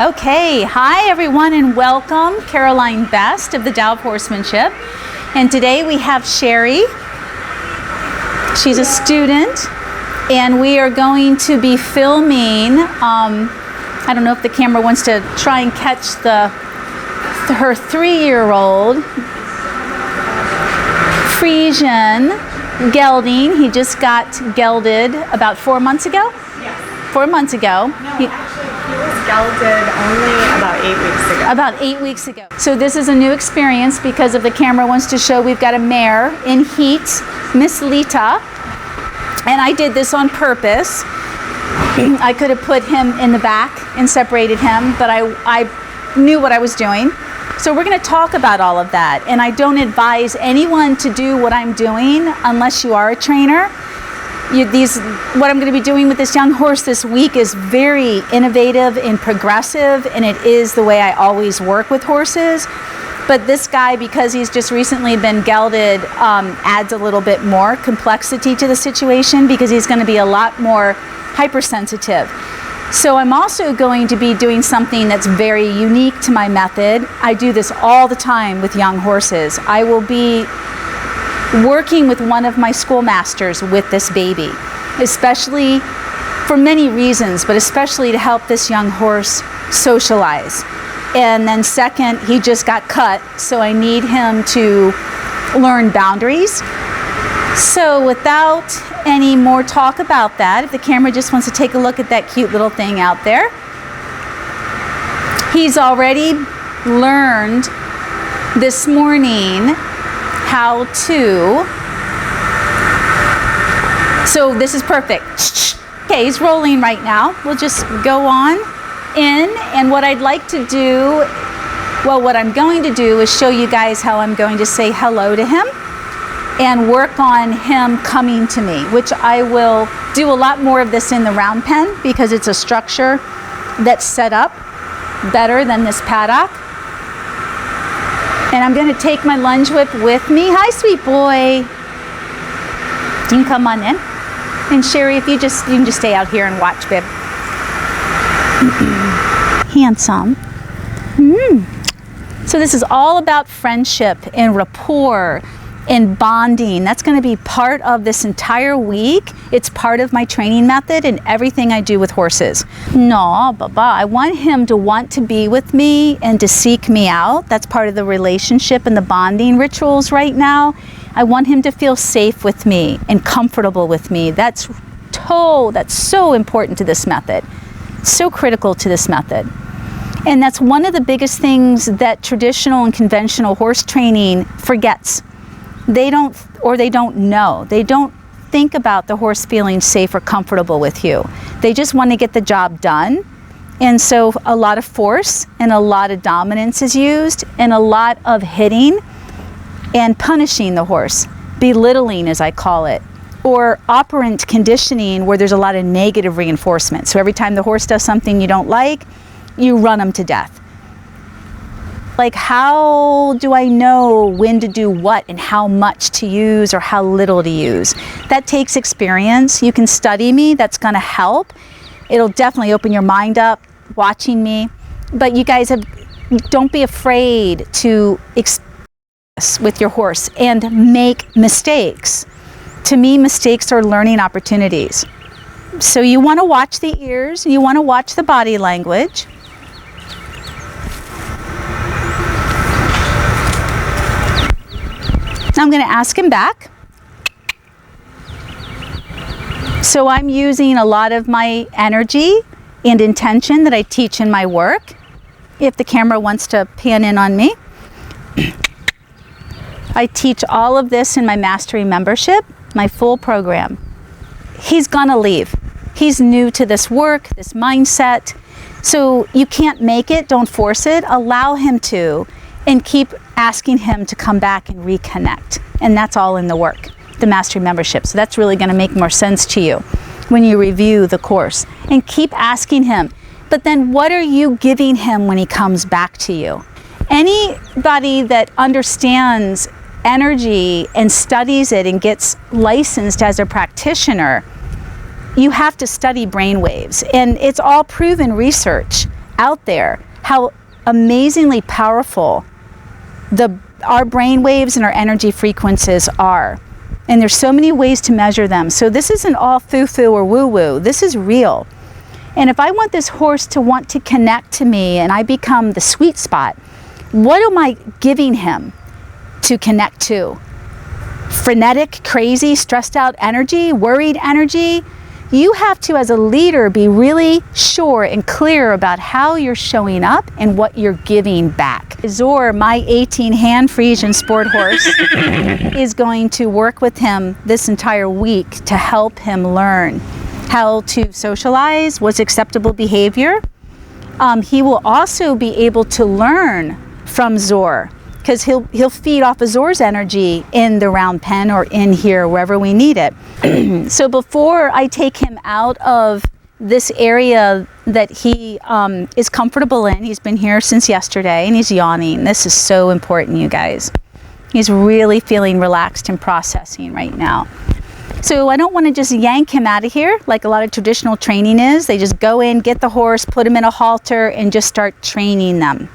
Okay, hi everyone and welcome. Caroline Best of the Tao of Horsemanship. And today we have Sherry. She's a student and we are going to be filming, I don't know if the camera wants to try and catch her 3-year-old Friesian gelding. He just got gelded about 4 months ago? Yes. 4 months ago. No, actually, he was gelded only about 8 weeks ago. About 8 weeks ago. So this is a new experience because of the camera wants to show we've got a mare in heat, Miss Lita. And I did this on purpose. I could have put him in the back and separated him, but I knew what I was doing. So we're going to talk about all of that. And I don't advise anyone to do what I'm doing unless you are a trainer. What I'm going to be doing with this young horse this week is very innovative and progressive, and it is the way I always work with horses. But this guy, because he's just recently been gelded, adds a little bit more complexity to the situation because he's going to be a lot more hypersensitive. So I'm also going to be doing something that's very unique to my method. I do this all the time with young horses. I will be working with one of my schoolmasters with this baby, especially for many reasons, but especially to help this young horse socialize. And then second, he just got cut, so I need him to learn boundaries. So without any more talk about that, if the camera just wants to take a look at that cute little thing out there, he's already learned this morning how to, so this is perfect. Okay, he's rolling right now. We'll just go on in, and what I'd like to do, well, what I'm going to do is show you guys how I'm going to say hello to him and work on him coming to me, which I will do a lot more of this in the round pen because it's a structure that's set up better than this paddock. And I'm going to take my lunge whip with me. Hi, sweet boy. You can come on in. And Sherry, if you can just stay out here and watch, babe. Handsome. So this is all about friendship and rapport and bonding. That's going to be part of this entire week. It's part of my training method and everything I do with horses. No, Baba, I want him to want to be with me and to seek me out. That's part of the relationship and the bonding rituals right now. I want him to feel safe with me and comfortable with me. That's so important to this method. So critical to this method. And that's one of the biggest things that traditional and conventional horse training forgets. They don't know. They don't think about the horse feeling safe or comfortable with you. They just want to get the job done. And so a lot of force and a lot of dominance is used and a lot of hitting and punishing the horse, belittling as I call it, or operant conditioning where there's a lot of negative reinforcement. So every time the horse does something you don't like, you run them to death. Like, how do I know when to do what and how much to use or how little to use? That takes experience. You can study me. That's going to help. It'll definitely open your mind up watching me. But you guys don't be afraid to express with your horse and make mistakes. To me, mistakes are learning opportunities. So you want to watch the ears. You want to watch the body language. I'm going to ask him back. So I'm using a lot of my energy and intention that I teach in my work. If the camera wants to pan in on me. I teach all of this in my mastery membership, my full program. He's going to leave. He's new to this work, this mindset. So you can't make it, don't force it. Allow him to. And keep asking him to come back and reconnect. And that's all in the work, the mastery membership. So that's really going to make more sense to you when you review the course. And keep asking him, but then what are you giving him when he comes back to you? Anybody that understands energy and studies it and gets licensed as a practitioner, you have to study brain waves. And it's all proven research out there how amazingly powerful our brain waves and our energy frequencies are. And there's so many ways to measure them. So this isn't all foo-foo or woo-woo. This is real. And if I want this horse to want to connect to me and I become the sweet spot, what am I giving him to connect to? Frenetic, crazy, stressed out energy, worried energy? You have to, as a leader, be really sure and clear about how you're showing up and what you're giving back. Zor, my 18-hand Friesian sport horse, is going to work with him this entire week to help him learn how to socialize, what's acceptable behavior. He will also be able to learn from Zor, because he'll feed off of Zor's energy in the round pen or in here, wherever we need it. So before I take him out of this area that he is comfortable in, he's been here since yesterday and he's yawning. This is so important, you guys. He's really feeling relaxed and processing right now. So I don't want to just yank him out of here like a lot of traditional training is. They just go in, get the horse, put him in a halter, and just start training them.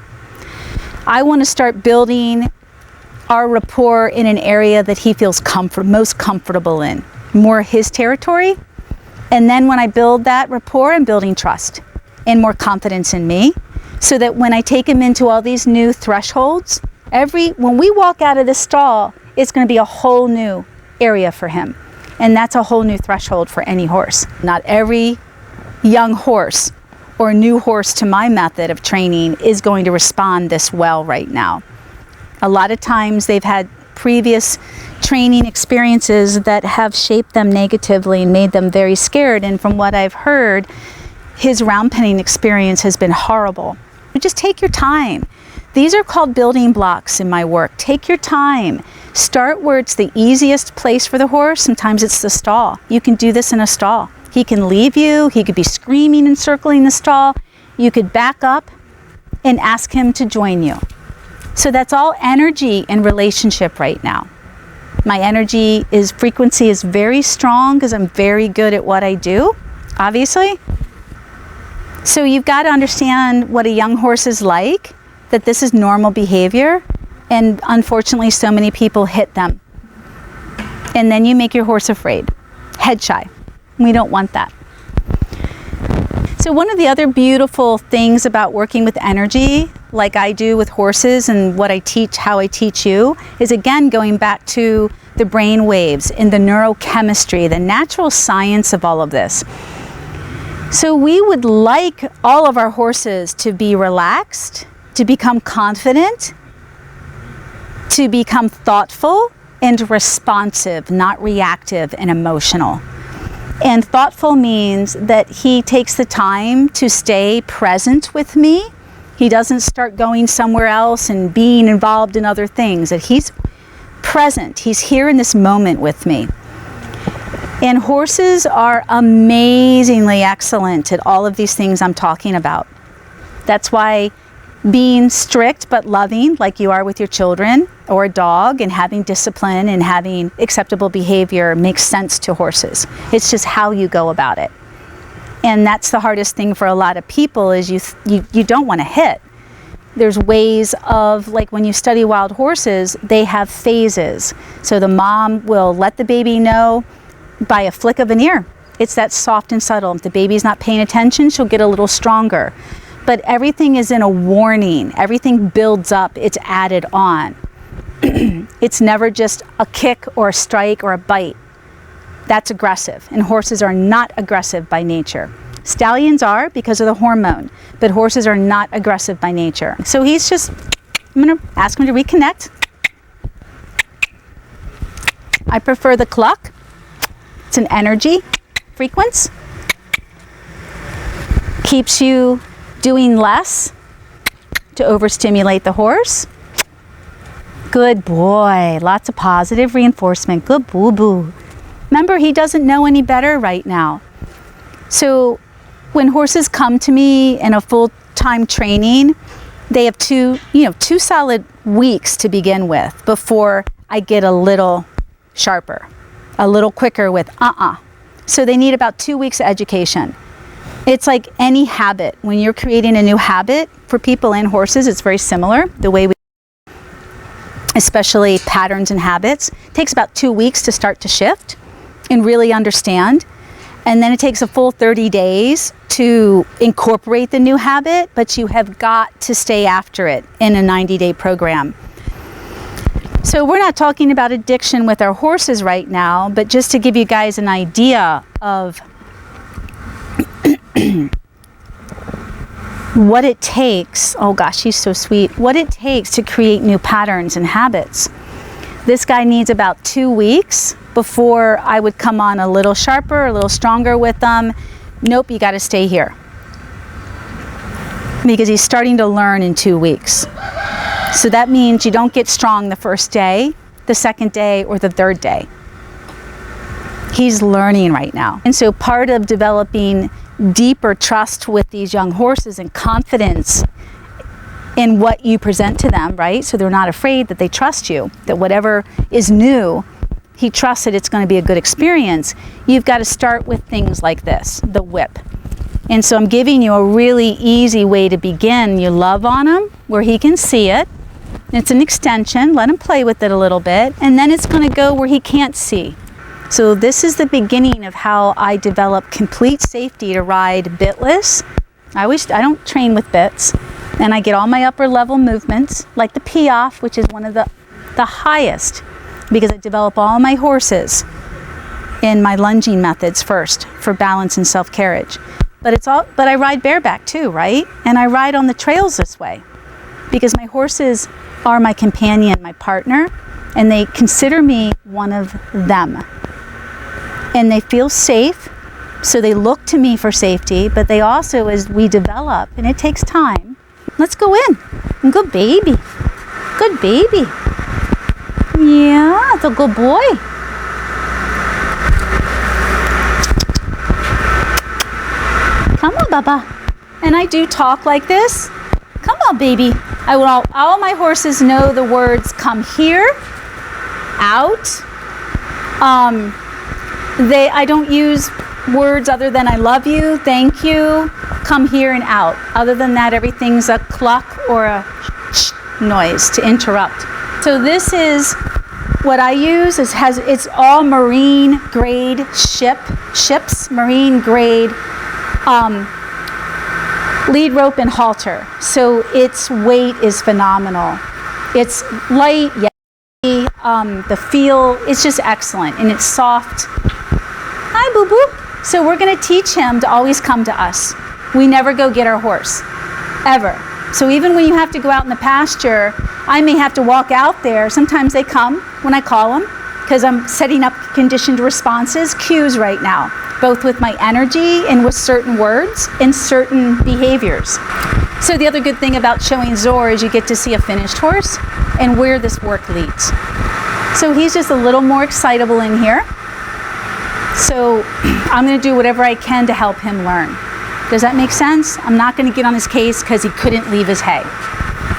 I want to start building our rapport in an area that he feels most comfortable in, more his territory. And then when I build that rapport, I'm building trust and more confidence in me, so that when I take him into all these new thresholds, when we walk out of this stall, it's going to be a whole new area for him. And that's a whole new threshold for any horse. Not every young horse or new horse to my method of training is going to respond this well right now. A lot of times they've had previous training experiences that have shaped them negatively and made them very scared. And from what I've heard, his round penning experience has been horrible. But just take your time. These are called building blocks in my work. Take your time. Start where it's the easiest place for the horse. Sometimes it's the stall. You can do this in a stall. He can leave you. He could be screaming and circling the stall. You could back up and ask him to join you. So that's all energy and relationship right now. My frequency is very strong because I'm very good at what I do, obviously. So you've got to understand what a young horse is like, that this is normal behavior. And unfortunately, so many people hit them. And then you make your horse afraid, head shy. We don't want that. So one of the other beautiful things about working with energy, like I do with horses and what I teach, how I teach you, is again going back to the brain waves and the neurochemistry, the natural science of all of this. So we would like all of our horses to be relaxed, to become confident, to become thoughtful and responsive, not reactive and emotional. And thoughtful means that he takes the time to stay present with me. He doesn't start going somewhere else and being involved in other things. That he's present. He's here in this moment with me. And horses are amazingly excellent at all of these things I'm talking about. That's why being strict but loving, like you are with your children or a dog, and having discipline and having acceptable behavior makes sense to horses. It's just how you go about it. And that's the hardest thing for a lot of people, is you don't want to hit. There's ways of, like when you study wild horses, they have phases. So the mom will let the baby know by a flick of an ear. It's that soft and subtle. If the baby's not paying attention, she'll get a little stronger. But everything is in a warning. Everything builds up. It's added on. It's never just a kick or a strike or a bite. That's aggressive. And horses are not aggressive by nature. Stallions are because of the hormone, but horses are not aggressive by nature. So I'm going to ask him to reconnect. I prefer the cluck. It's an energy frequency. Keeps you doing less to overstimulate the horse. Good boy. Lots of positive reinforcement. Good boo-boo. Remember, he doesn't know any better right now. So when horses come to me in a full-time training, they have two solid weeks to begin with before I get a little sharper, a little quicker with So they need about 2 weeks of education. It's like any habit. When you're creating a new habit, for people and horses, it's very similar. The way we, especially patterns and habits, it takes about 2 weeks to start to shift and really understand. And then it takes a full 30 days to incorporate the new habit, but you have got to stay after it in a 90-day program. So we're not talking about addiction with our horses right now, but just to give you guys an idea of what it takes. Oh gosh, he's so sweet. What it takes to create new patterns and habits. This guy needs about 2 weeks before I would come on a little sharper, a little stronger with them. Nope, you got to stay here. Because he's starting to learn in 2 weeks. So that means you don't get strong the first day, the second day, or the third day. He's learning right now. And so part of developing deeper trust with these young horses and confidence in what you present to them, right? So they're not afraid, that they trust you, that whatever is new, he trusts that it's going to be a good experience. You've got to start with things like this, the whip. And so I'm giving you a really easy way to begin. You love on him where he can see it. It's an extension. Let him play with it a little bit. And then it's going to go where he can't see. So this is the beginning of how I develop complete safety to ride bitless. I don't train with bits. And I get all my upper level movements, like the pee-off, which is one of the highest, because I develop all my horses in my lunging methods first for balance and self-carriage. But I ride bareback too, right? And I ride on the trails this way because my horses are my companion, my partner, and they consider me one of them. And they feel safe, so they look to me for safety, but they also, as we develop, and it takes time, let's go in. Good baby. Good baby. Yeah, it's a good boy. Come on, Baba. And I do talk like this. Come on, baby. All my horses know the words come here, out. I don't use words other than I love you, thank you, come here and out. Other than that, everything's a cluck or a sh noise to interrupt. So this is what I use. It's all marine grade ships, marine grade lead rope and halter. So its weight is phenomenal. It's light, yet the feel is just excellent, and it's soft. Hi, boo boo. So we're going to teach him to always come to us. We never go get our horse, ever. So even when you have to go out in the pasture, I may have to walk out there. Sometimes they come when I call them, because I'm setting up conditioned responses, cues right now, both with my energy and with certain words and certain behaviors. So the other good thing about showing Zor is you get to see a finished horse and where this work leads. So he's just a little more excitable in here. So I'm going to do whatever I can to help him learn. Does that make sense? I'm not going to get on his case because he couldn't leave his hay.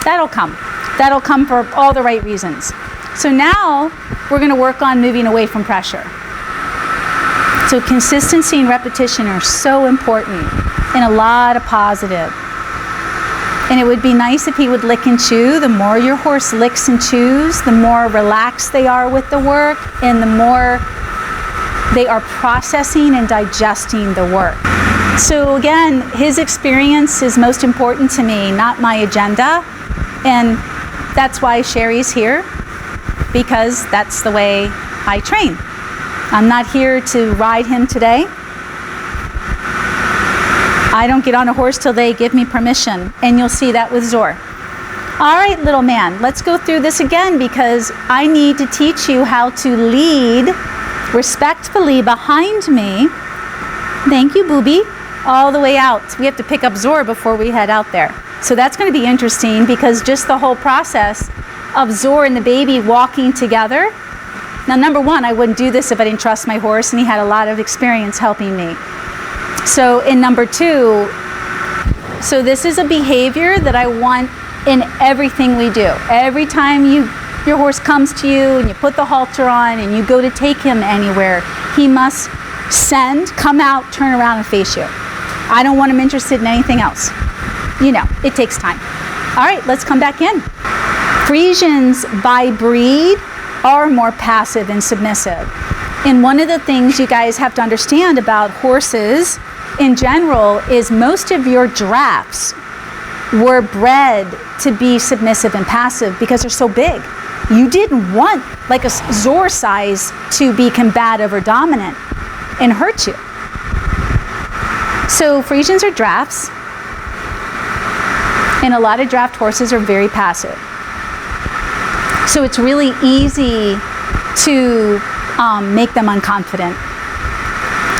That'll come. That'll come for all the right reasons. So now we're going to work on moving away from pressure. So consistency and repetition are so important, and a lot of positive. And it would be nice if he would lick and chew. The more your horse licks and chews, the more relaxed they are with the work, and the more they are processing and digesting the work. So again, his experience is most important to me, not my agenda. And that's why Sherry's here, because that's the way I train. I'm not here to ride him today. I don't get on a horse till they give me permission, and you'll see that with Zor. All right, little man, let's go through this again, because I need to teach you how to lead respectfully behind me. Thank you, Booby. All the way out. We have to pick up Zor before we head out there. So that's going to be interesting, because just the whole process of Zor and the baby walking together. Now, number one, I wouldn't do this if I didn't trust my horse, and he had a lot of experience helping me. So in number two, so this is a behavior that I want in everything we do. Every time your horse comes to you and you put the halter on and you go to take him anywhere, he must send, come out, turn around and face you. I don't want him interested in anything else. You know, it takes time. All right, let's come back in. Friesians by breed are more passive and submissive. And one of the things you guys have to understand about horses in general is most of your drafts were bred to be submissive and passive because they're so big. You didn't want like a Zor size to be combative or dominant and hurt you. So Friesians are drafts, and a lot of draft horses are very passive. So it's really easy to make them unconfident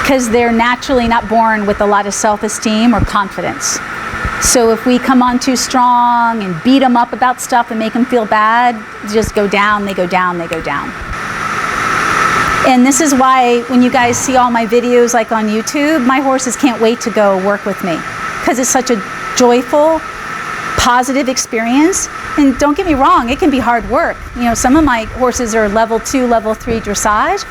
because they're naturally not born with a lot of self-esteem or confidence. So if we come on too strong and beat them up about stuff and make them feel bad, just go down, they go down, they go down. And this is why when you guys see all my videos like on YouTube, my horses can't wait to go work with me because it's such a joyful, positive experience. And don't get me wrong, it can be hard work. You know, some of my horses are level 2, level 3 dressage,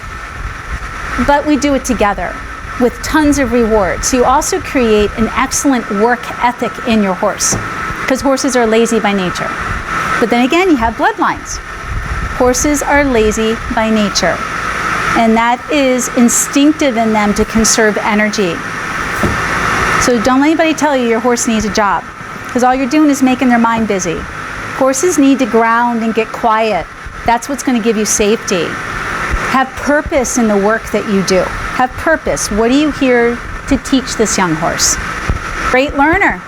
but we do it together with tons of rewards. You also create an excellent work ethic in your horse because horses are lazy by nature. But then again, you have bloodlines. Horses are lazy by nature, and that is instinctive in them to conserve energy. So don't let anybody tell you your horse needs a job because all you're doing is making their mind busy. Horses need to ground and get quiet. That's what's going to give you safety. Have purpose in the work that you do. Have purpose. What are you here to teach this young horse? Great learner.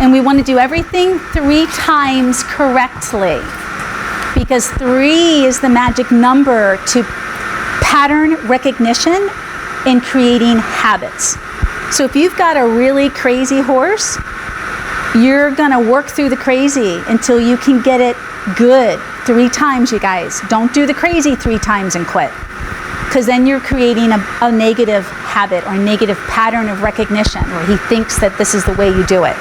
And we want to do everything 3 times correctly because 3 is the magic number to pattern recognition and creating habits. So if you've got a really crazy horse, you're going to work through the crazy until you can get it good 3 times, you guys. Don't do the crazy 3 times and quit. Because then you're creating a negative habit or a negative pattern of recognition where he thinks that this is the way you do it.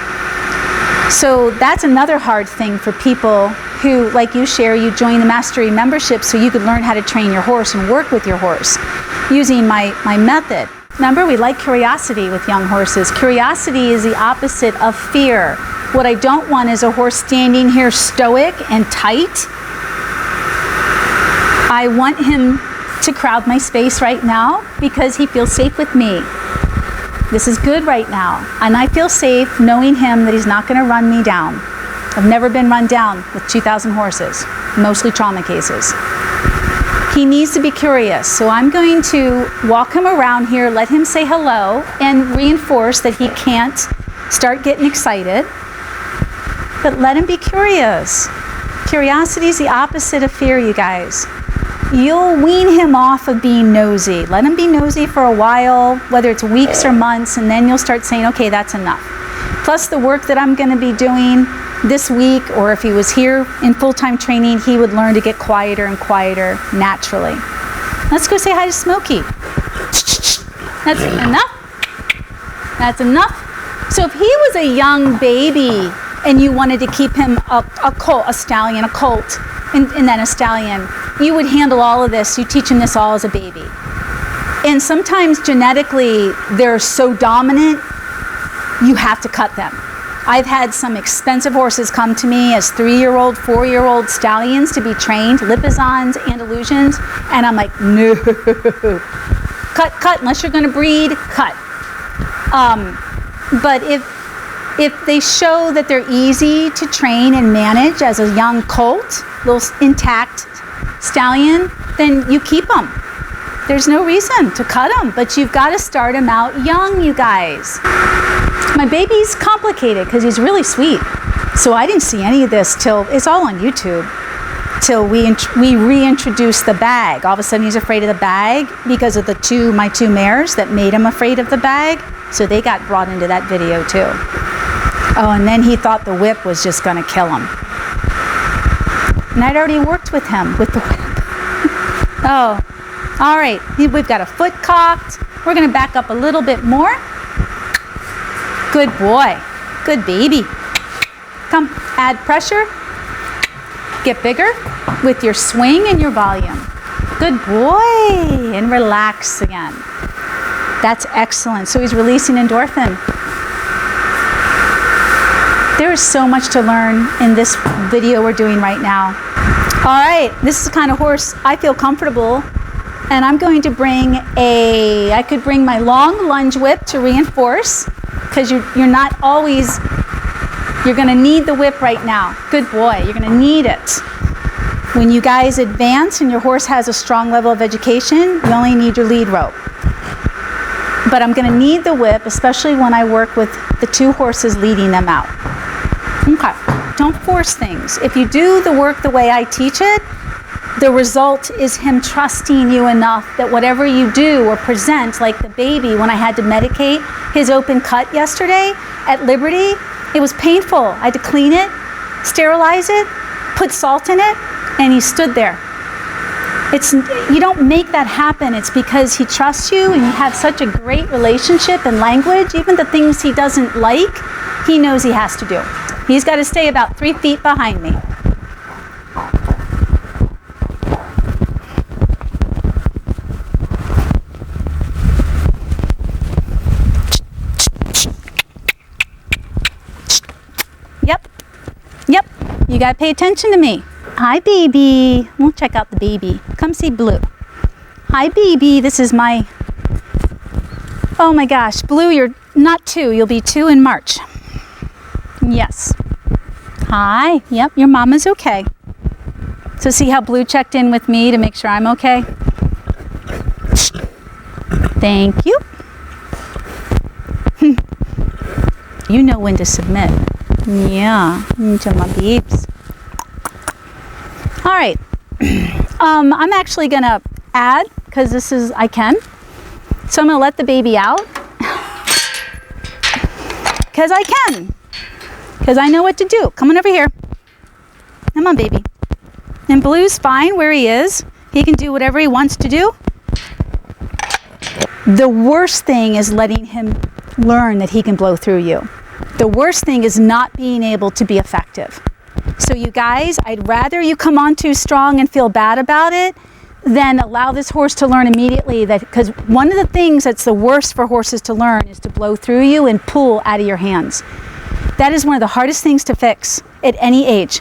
So that's another hard thing for people who, like you share, you join the Mastery membership so you could learn how to train your horse and work with your horse using my method. Remember, we like curiosity with young horses. Curiosity is the opposite of fear. What I don't want is a horse standing here stoic and tight. I want him to crowd my space right now because he feels safe with me. This is good right now. And I feel safe knowing him that he's not going to run me down. I've never been run down with 2,000 horses, mostly trauma cases. He needs to be curious. So I'm going to walk him around here, let him say hello, and reinforce that he can't start getting excited. But let him be curious. Curiosity is the opposite of fear, you guys. You'll wean him off of being nosy. Let him be nosy for a while, whether it's weeks or months, and then you'll start saying, okay, that's enough. Plus the work that I'm going to be doing this week, or if he was here in full-time training, he would learn to get quieter and quieter naturally. Let's go say hi to Smokey. That's enough. That's enough. So if he was a young baby and you wanted to keep him a colt, a stallion, a colt, and then a stallion, you would handle all of this. You teach him this all as a baby. And sometimes genetically, they're so dominant, you have to cut them. I've had some expensive horses come to me as 3-year-old, 4-year-old stallions to be trained, Lipizans, Andalusians, and I'm like, no. Cut, unless you're going to breed, cut. But if they show that they're easy to train and manage as a young colt, little intact stallion, then you keep them. There's no reason to cut them, but you've got to start them out young, you guys. My baby's complicated because he's really sweet. So I didn't see any of this till, it's all on YouTube, till we reintroduced the bag. All of a sudden he's afraid of the bag because of my two mares that made him afraid of the bag. So they got brought into that video too. Oh, and then he thought the whip was just going to kill him. And I'd already worked with him with the whip. Oh, all right. We've got a foot cocked. We're going to back up a little bit more. Good boy. Good baby. Come, add pressure. Get bigger with your swing and your volume. Good boy. And relax again. That's excellent. So he's releasing endorphin. There's so much to learn in this video we're doing right now. All right, this is the kind of horse I feel comfortable, and I'm going to bring I could bring my long lunge whip to reinforce, because you're not always, you're gonna need the whip right now. Good boy, you're gonna need it. When you guys advance and your horse has a strong level of education, you only need your lead rope. But I'm gonna need the whip, especially when I work with the two horses leading them out. Okay, don't force things. If you do the work the way I teach it, the result is him trusting you enough that whatever you do or present, like the baby, when I had to medicate his open cut yesterday at Liberty, it was painful. I had to clean it, sterilize it, put salt in it, and he stood there. You don't make that happen. It's because he trusts you and you have such a great relationship and language. Even the things he doesn't like, he knows he has to do. He's got to stay about 3 feet behind me. Yep, you got to pay attention to me. Hi, baby. We'll check out the baby. Come see Blue. Hi, baby. This is my... Oh my gosh, Blue, you're not 2. You'll be 2 in March. Yes. Hi. Yep, your mama's okay. So see how Blue checked in with me to make sure I'm okay? Thank you. You know when to submit. Yeah, into my babes. All right, I'm actually gonna add, because this is, I can. So I'm gonna let the baby out, because I can, because I know what to do. Come on over here. Come on, baby. And Blue's fine where he is. He can do whatever he wants to do. The worst thing is letting him learn that he can blow through you. The worst thing is not being able to be effective. So you guys, I'd rather you come on too strong and feel bad about it than allow this horse to learn immediately that, because one of the things that's the worst for horses to learn is to blow through you and pull out of your hands. That is one of the hardest things to fix at any age.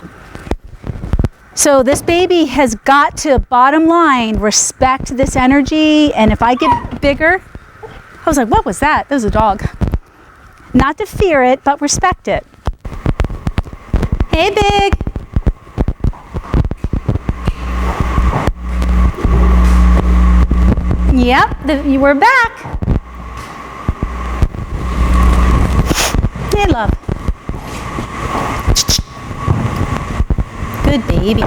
So this baby has got to, bottom line, respect this energy, and if I get bigger, I was like, what was that? That was a dog. Not to fear it, but respect it. Hey, Big. Yep, you were back. Hey, love. Good baby.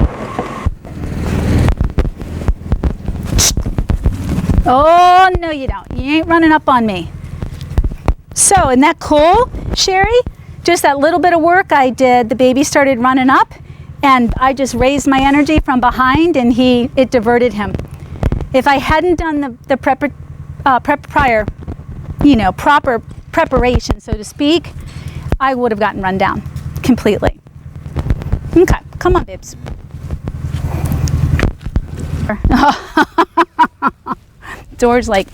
Oh, no you don't. You ain't running up on me. So, isn't that cool, Sherry? Just that little bit of work I did, the baby started running up, and I just raised my energy from behind, and it diverted him. If I hadn't done the proper preparation, so to speak, I would have gotten run down completely. Okay, come on, babes. Door's like,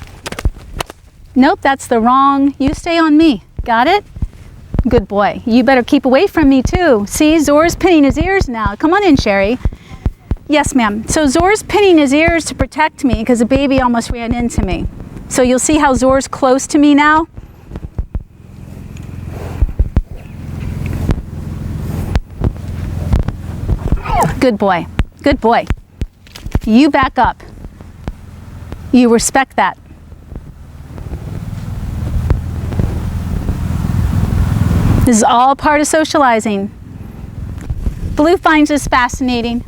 nope, that's the wrong, you stay on me. Got it? Good boy. You better keep away from me too. See, Zor's pinning his ears now. Come on in, Sherry. Yes, ma'am. So Zor's pinning his ears to protect me because the baby almost ran into me. So you'll see how Zor's close to me now. Good boy. Good boy. You back up. You respect that. This is all part of socializing. Blue finds this fascinating.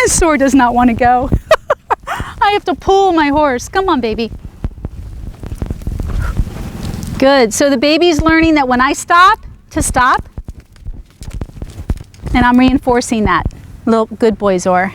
Zor does not want to go. I have to pull my horse. Come on, baby. Good. So the baby's learning that when I stop, to stop. And I'm reinforcing that. Little good boy, Zor.